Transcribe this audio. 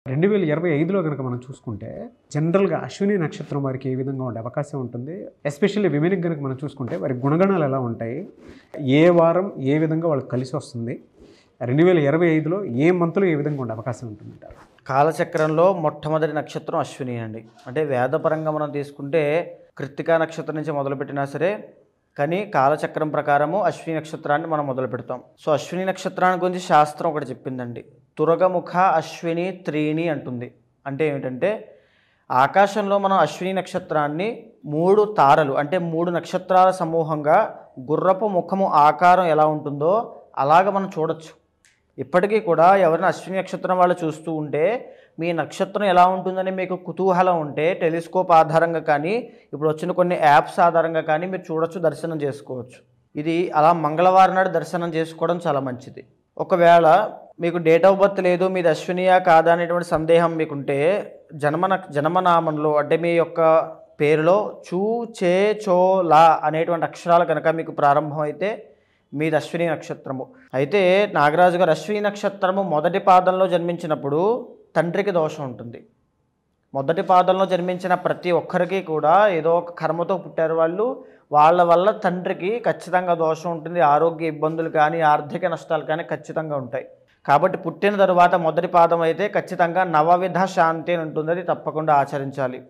2025లో గనుక మనం చూసుకుంటే జనరల్‌గా అశ్విని నక్షత్రం వారికి ఏ విధంగా ఉండే అవకాశం ఉంటుంది? ఎస్పెషల్లీ విమెన్‌కి గనుక మనం చూసుకుంటే వారి గుణగణాలు ఎలా ఉంటాయి? ఏ వారం ఏ విధంగా వాళ్ళకి కలిసొస్తుంది? 2025లో ఏ మంత్‌లో ఏ విధంగా ఉండే అవకాశం ఉంటుందంటారు? కాలచక్రంలో మొట్టమొదటి నక్షత్రం అశ్విని అండి. అంటే వేదపరంగా మనం తీసుకుంటే కృత్తికా నక్షత్రం నుంచి మొదలుపెట్టినా సరే, కానీ కాలచక్రం ప్రకారము అశ్విని నక్షత్రాన్ని మనం మొదలు పెడతాం. సో అశ్విని నక్షత్రాన్ని గురించి శాస్త్రం ఒకటి చెప్పిందండి. తురగముఖ అశ్విని త్రీణి అంటుంది. అంటే ఏమిటంటే ఆకాశంలో మనం అశ్విని నక్షత్రాన్ని 3 తారలు అంటే 3 నక్షత్రాల సమూహంగా గుర్రపు ముఖము ఆకారం ఎలా ఉంటుందో అలాగ మనం చూడొచ్చు. ఇప్పటికీ కూడా ఎవరైనా అశ్విని నక్షత్రం వాళ్ళు చూస్తూ ఉంటే మీ నక్షత్రం ఎలా ఉంటుందని మీకు కుతూహలం ఉంటే టెలిస్కోప్ ఆధారంగా కానీ ఇప్పుడు వచ్చిన కొన్ని యాప్స్ ఆధారంగా కానీ మీరు చూడొచ్చు, దర్శనం చేసుకోవచ్చు. ఇది అలా మంగళవారం నాడు దర్శనం చేసుకోవడం చాలా మంచిది. ఒకవేళ మీకు డేట్ ఆఫ్ బర్త్ లేదు, మీది అశ్వినియా కాదా అనేటువంటి సందేహం మీకుంటే జన్మనామంలో అంటే మీ యొక్క పేరులో చూ చే చో లా అనేటువంటి అక్షరాలు కనుక మీకు ప్రారంభమైతే మీది అశ్విని నక్షత్రము. అయితే నాగరాజు గారు అశ్విని నక్షత్రము మొదటి పాదంలో జన్మించినప్పుడు తండ్రికి దోషం ఉంటుంది. మొదటి పాదంలో జన్మించిన ప్రతి ఒక్కరికి కూడా ఏదో ఒక కర్మతో పుట్టారు వాళ్ళు. వాళ్ళ వల్ల తండ్రికి ఖచ్చితంగా దోషం ఉంటుంది. ఆరోగ్య ఇబ్బందులు కానీ ఆర్థిక నష్టాలు కానీ ఖచ్చితంగా ఉంటాయి. కాబట్టి పుట్టిన తరువాత మొదటి పాదం అయితే ఖచ్చితంగా నవవిధ శాంతి అని ఉంటుంది. అది తప్పకుండా ఆచరించాలి.